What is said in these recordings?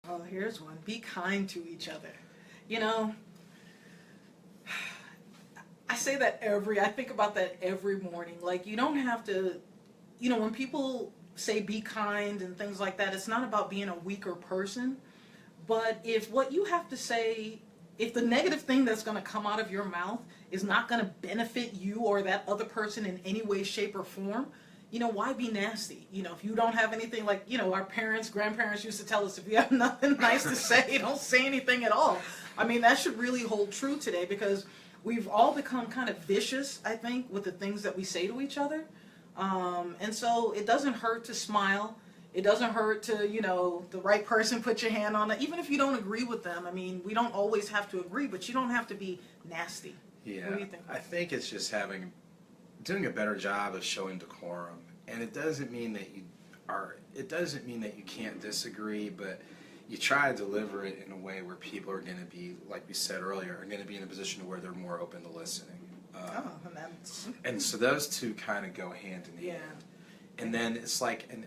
Oh, here's one. Be kind to each other. You know, I think about that every morning. Like, you don't have to, when people say be kind and things like that, it's not about being a weaker person. But if what you have to say, if the negative thing that's going to come out of your mouth is not going to benefit you or that other person in any way, shape, or form, why be nasty? If you don't have anything, like, our parents, grandparents used to tell us, if you have nothing nice to say, don't say anything at all. I mean, that should really hold true today, because we've all become kind of vicious, I think, with the things that we say to each other. And so it doesn't hurt to smile. It doesn't hurt to, the right person, put your hand on it. Even if you don't agree with them, I mean, we don't always have to agree, but you don't have to be nasty. Yeah, what do you think? I think it's just doing a better job of showing decorum. And it doesn't mean that you can't disagree, but you try to deliver it in a way where people are going to be, like we said earlier, are going to be in a position where they're more open to listening. And so those two kind of go hand in hand. And then it's like, and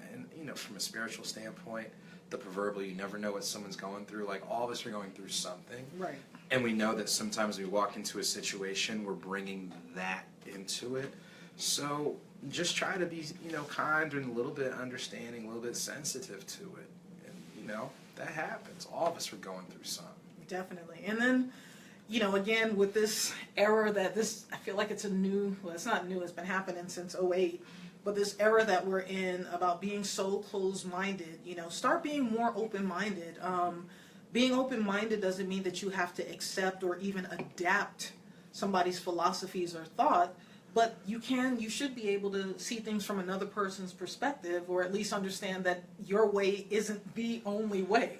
from a spiritual standpoint, the proverbial, you never know what someone's going through. Like, all of us are going through something. Right. And we know that sometimes we walk into a situation, we're bringing that into it. So just try to be, kind and a little bit understanding, a little bit sensitive to it. And, that happens. All of us are going through something. Definitely. And then, again, with this era I feel like it's it's not new, it's been happening since '08, but this era that we're in about being so closed-minded, start being more open-minded. Being open-minded doesn't mean that you have to accept or even adapt somebody's philosophies or thought, but you should be able to see things from another person's perspective, or at least understand that your way isn't the only way.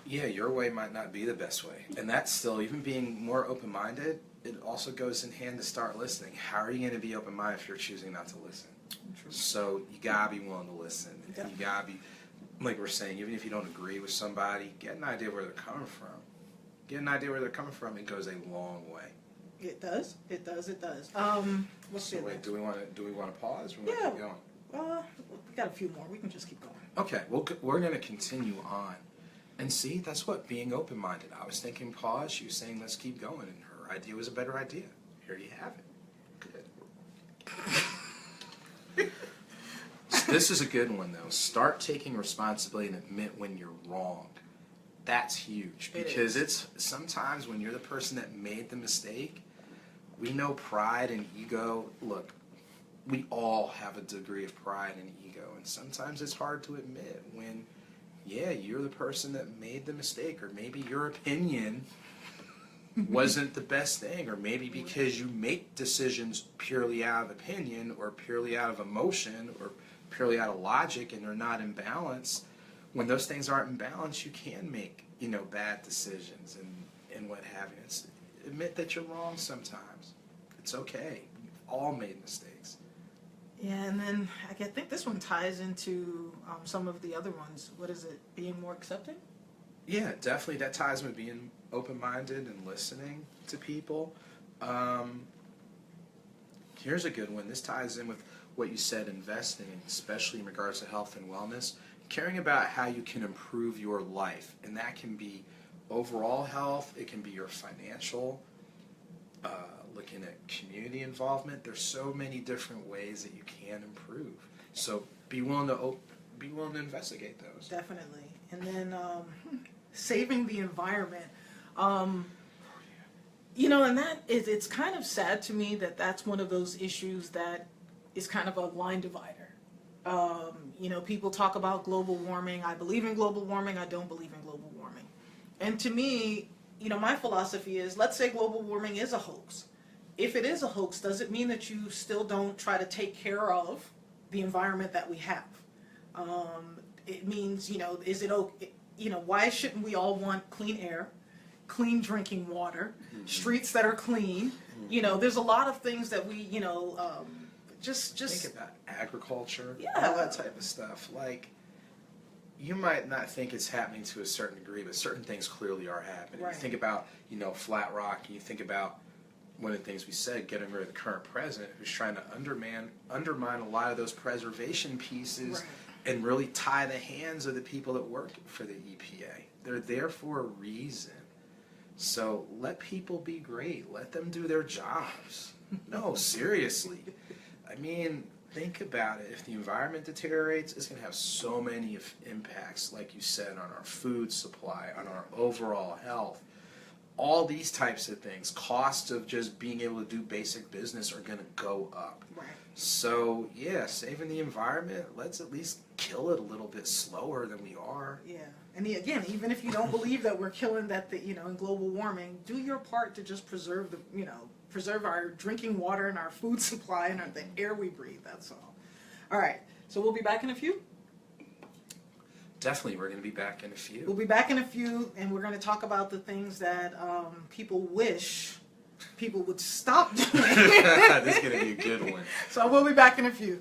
Yeah, your way might not be the best way. And that's still, even being more open-minded, it also goes in hand to start listening. How are you going to be open-minded if you're choosing not to listen? True. So you got to be willing to listen. And you got to be, like we're saying, even if you don't agree with somebody, get an idea where they're coming from. Get an idea where they're coming from. It goes a long way. It does. It does. It does. So wait, do we want to pause? Or yeah. Keep going? We got a few more. We can just keep going. Okay. Well, we're going to continue on. And see, that's what being open-minded. I was thinking pause. She was saying let's keep going, and her idea was a better idea. Here you have it. Good. So this is a good one, though. Start taking responsibility and admit when you're wrong. That's huge, because it's sometimes when you're the person that made the mistake, we know pride and ego. Look, we all have a degree of pride and ego, and sometimes it's hard to admit when, yeah, you're the person that made the mistake, or maybe your opinion wasn't the best thing, or maybe because you make decisions purely out of opinion or purely out of emotion or purely out of logic and they're not in balance. When those things aren't in balance, you can make, bad decisions and what have you. Admit that you're wrong sometimes. It's okay. We've all made mistakes. Yeah, and then I think this one ties into some of the other ones. What is it? Being more accepting? Yeah, definitely. That ties with being open-minded and listening to people. Here's a good one. This ties in with what you said, investing, especially in regards to health and wellness. Caring about how you can improve your life. And that can be overall health. It can be your financial, looking at community involvement. There's so many different ways that you can improve. So be willing to investigate those. Definitely. And then saving the environment. And it's kind of sad to me that that's one of those issues that is kind of a line divider. People talk about global warming. I believe in global warming. I don't believe in global warming. And to me, my philosophy is, let's say global warming is a hoax. If it is a hoax, does it mean that you still don't try to take care of the environment that we have? It means, is it okay? Why shouldn't we all want clean air, clean drinking water, streets that are clean? There's a lot of things that we, just think about agriculture, yeah, all that type of stuff. Like, you might not think it's happening to a certain degree, but certain things clearly are happening. Right. You think about, Flat Rock, and you think about one of the things we said, getting rid of the current president, who's trying to undermine a lot of those preservation pieces, right, and really tie the hands of the people that work for the EPA. They're there for a reason. So let people be great. Let them do their jobs. No, seriously. I mean, think about it. If the environment deteriorates, it's going to have so many impacts, like you said, on our food supply, on our overall health. All these types of things, costs of just being able to do basic business are going to go up. Right. So, yeah, saving the environment, let's at least kill it a little bit slower than we are. Yeah. And again, even if you don't believe that we're killing that, in global warming, do your part to just preserve preserve our drinking water and our food supply and the air we breathe. That's all. All right. So we'll be back in a few. Definitely, we're going to be back in a few. We'll be back in a few, and we're going to talk about the things that people wish people would stop doing. This is going to be a good one. So we'll be back in a few.